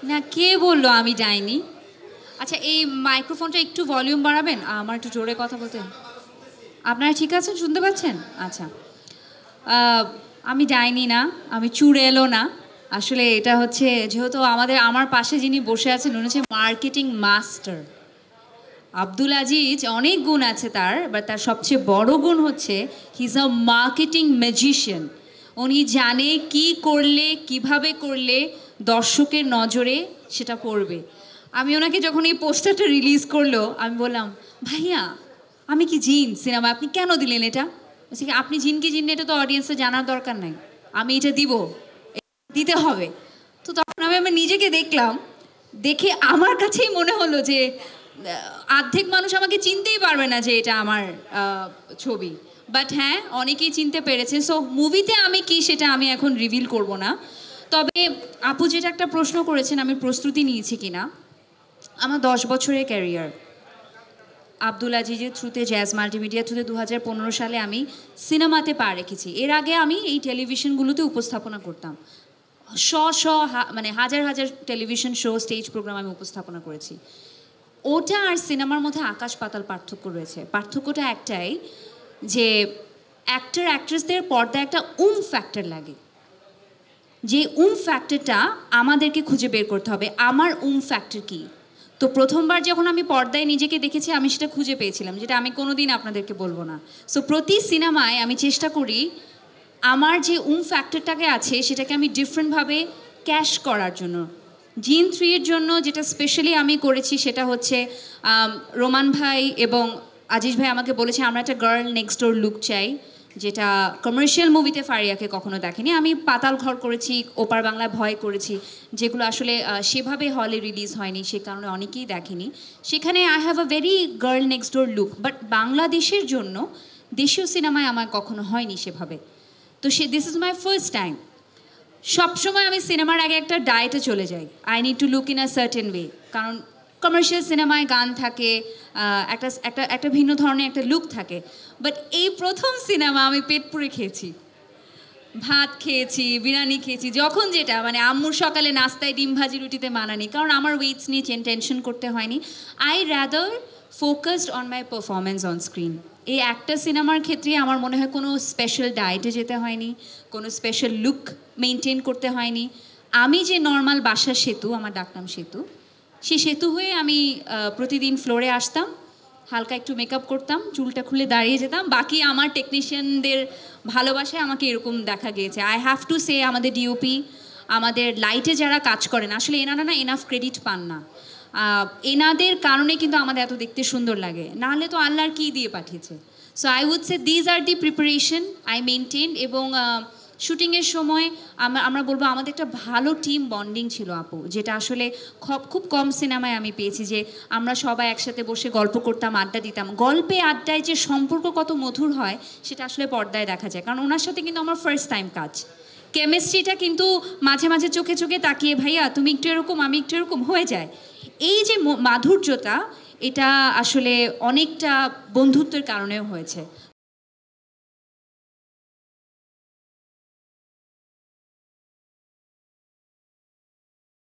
না, কে বললো আমি ডাইনি? আচ্ছা, এই মাইক্রোফোনটা একটু ভলিউম বাড়াবেন, আমার একটু জোরে কথা বলতে। আপনারা ঠিক আছেন, শুনতে পাচ্ছেন? আচ্ছা। আহ, আমি ডাইনি না, আমি চুড়েলও না। আসলে এটা হচ্ছে, যেহেতু আমার পাশে যিনি বসে আছেন উনি হচ্ছে মার্কেটিং মাস্টার আব্দুল আজিজ। অনেক গুণ আছে তার, বাট তার সবচেয়ে বড় গুণ হচ্ছে he is a marketing magician. উনি জানে কি করলে, কিভাবে করলে দর্শকের নজরে সেটা পড়বে। আমি ওনাকে যখন এই পোস্টারটা রিলিজ করলো, আমি বললাম, ভাইয়া আমি কি জিন সিনেমা, আপনি কেন দিলেন এটা? বলছি কি, আপনি জিন কি জিন এটা তো অডিয়েন্সের জানার দরকার নাই, আমি এটা দিব, দিতে হবে। তো তখন আমি নিজেকে দেখলাম, দেখে আমার কাছেই মনে হলো যে অর্ধেক মানুষ আমাকে চিনতেই পারবে না যে এটা আমার ছবি। বাট হ্যাঁ, অনেকেই চিনতে পেরেছে। সো মুভিতে আমি কি সেটা আমি এখন রিভিল করব না। তবে আপু যেটা একটা প্রশ্ন করেছেন, আমি প্রস্তুতি নিয়েছি কিনা। আমার 10 বছরের ক্যারিয়ার আব্দুল আজিজের থ্রুতে, জ্যাজ মাল্টিমিডিয়া থ্রুতে 2015 সালে আমি সিনেমাতে পা রেখেছি। এর আগে আমি এই টেলিভিশনগুলোতে উপস্থাপনা করতাম। মানে হাজার হাজার টেলিভিশন শো, স্টেজ প্রোগ্রাম আমি উপস্থাপনা করেছি। ওটা আর সিনেমার মধ্যে আকাশ পাতাল পার্থক্য রয়েছে। পার্থক্যটা একটাই, যে অ্যাক্টর অ্যাক্ট্রেসদের পর্দায় একটা ফ্যাক্টর লাগে। যে ফ্যাক্টরটা আমাদেরকে খুঁজে বের করতে হবে, আমার ফ্যাক্টর কী। তো প্রথমবার যখন আমি পর্দায় নিজেকে দেখেছি, আমি সেটা খুঁজে পেয়েছিলাম, যেটা আমি কোনোদিন আপনাদেরকে বলবো না। সো প্রতি সিনেমায় আমি চেষ্টা করি আমার যে ফ্যাক্টরটাকে আছে সেটাকে আমি ডিফারেন্টভাবে ক্যাশ করার জন্য। জিন 3-এর জন্য যেটা স্পেশালি আমি করেছি সেটা হচ্ছে, রোমান ভাই এবং আজিজ ভাই আমাকে বলেছে আমরা একটা গার্ল নেক্সট ডোর লুক চাই, যেটা কমার্শিয়াল মুভিতে ফারিয়াকে কখনো দেখেনি। আমি পাতাল ঘর করেছি, ওপার বাংলায় ভয় করেছি, যেগুলো আসলে সেভাবে হলে রিলিজ হয়নি, সে কারণে অনেকেই দেখেনি। সেখানে I have a very girl next door look, but বাংলাদেশের জন্য দেশীয় সিনেমায় আমার কখনো হয়নি সেভাবে। তো this is my first time. সবসময় আমি সিনেমার আগে একটা ডায়েটে চলে যাই, I need to look in a certain way. কারণ কমার্শিয়াল সিনেমায় গান থাকে, একটা একটা একটা ভিন্ন ধরনের একটা লুক থাকে। বাট এই প্রথম সিনেমা আমি পেট পুরে খেয়েছি, ভাত খেয়েছি, বিরিয়ানি খেয়েছি, যখন যেটা, মানে আম্মুর সকালে নাস্তায় ডিম ভাজি রুটিতে মানানি, কারণ আমার ওয়েটস নিয়ে টেনশন করতে হয়নি। I rather focused on my performance on screen. এই একটা সিনেমার ক্ষেত্রে আমার মনে হয় কোনো স্পেশাল ডায়েটে যেতে হয়নি, কোনো স্পেশাল লুক মেনটেন করতে হয়নি। আমি যে নর্মাল বাসার সেতু, আমার ডাকনাম সেতু, সেই সেতু হয়ে আমি প্রতিদিন ফ্লোরে আসতাম, হালকা একটু মেকআপ করতাম, চুলটা খুলে দাঁড়িয়ে যেতাম। বাকি আমার টেকনিশিয়ানদের ভালোবাসায় আমাকে এরকম দেখা গিয়েছে। আই হ্যাভ টু সে, আমাদের ডিওপি, আমাদের লাইটে যারা কাজ করেন, আসলে এনারা না এনাফ ক্রেডিট পান না। এনাদের কারণে কিন্তু আমাদের এত দেখতে সুন্দর লাগে, নাহলে তো আল্লাহর কী দিয়ে পাঠিয়েছে। So I would say these are the preparation I maintain. এবং শুটিংয়ের সময় আমরা বলবো আমাদের একটা ভালো টিম বন্ডিং ছিল আপু, যেটা আসলে খুব কম সিনেমায় আমি পেয়েছি। যে আমরা সবাই একসাথে বসে গল্প করতাম, আড্ডা দিতাম। গল্পে আড্ডায় যে সম্পর্ক কত মধুর হয় সেটা আসলে পর্দায় দেখা যায়, কারণ ওনার সাথে কিন্তু আমার ফার্স্ট টাইম কাজ। কেমিস্ট্রিটা কিন্তু মাঝে মাঝে চোখে চোখে তাকিয়ে, ভাইয়া তুমি একটু এরকম, আমি একটু এরকম হয়ে যায়। এই যে মাধুর্যটা, এটা আসলে অনেকটা বন্ধুত্বের কারণেও হয়েছে।